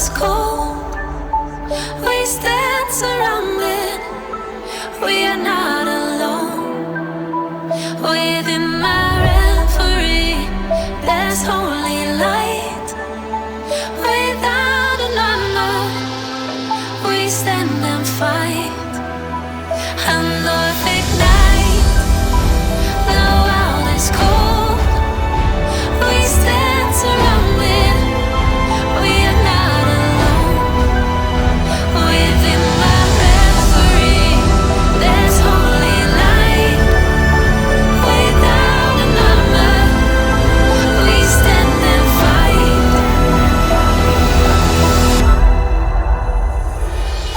is cold, we stand surrounded. We are not alone. Within my reverie, there's holy light. Without a number, we stand and fight. And Lord, ignite. The world is cold. We stand surrounded. We are not alone. Within my reverie, there's holy light. Without a number, we stand and fight.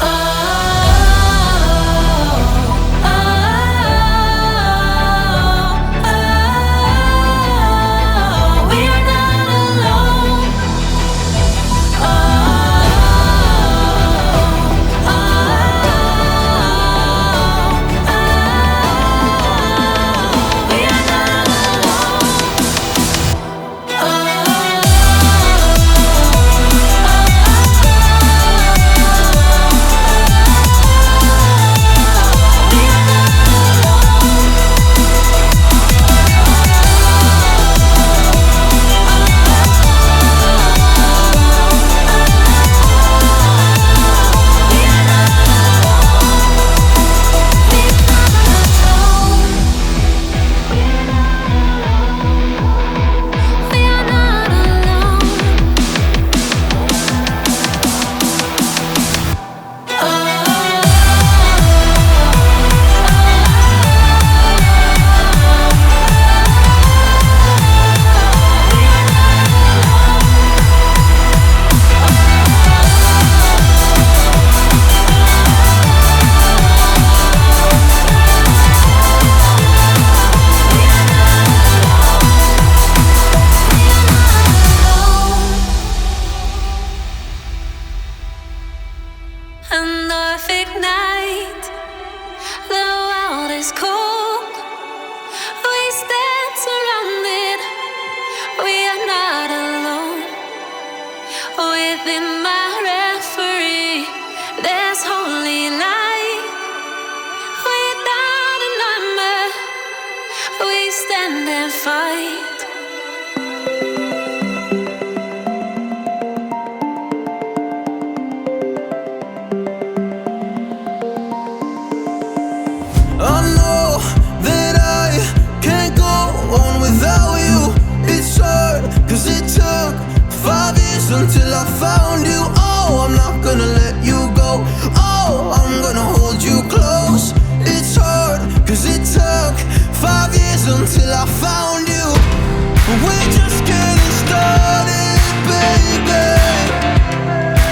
Oh, oh, oh, we are not alone. Oh, oh, we are not an perfect night. The world is cold. We stand surrounded. We are not alone. Within my reverie, there's holy light. Without a number, we stand and fight. I know that I can't go on without you. It's hard, cause it took 5 years until I found you. Oh, I'm not gonna let you go. Oh, I'm gonna hold you close. It's hard, cause it took 5 years until I found you. We're just getting started, baby.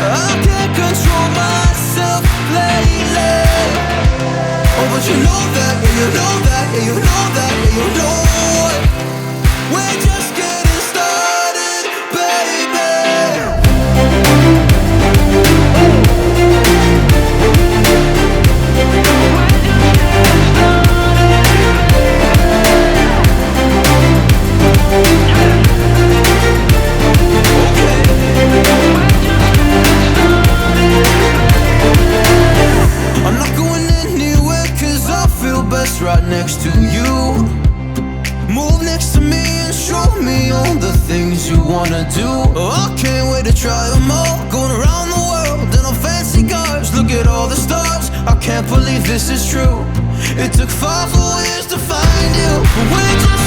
I can't control myself lately. Oh, but you know that, yeah, you know that, yeah, you know that, yeah, you know it. We're just getting started, baby. I'm not going anywhere cause I feel best right next to you. Move next to me and show me all the things you wanna do. Oh, I can't wait to try them all. Going around the world in on fancy cars. Look at all the stars. I can't believe this is true. It took 5 whole years to find you. We're just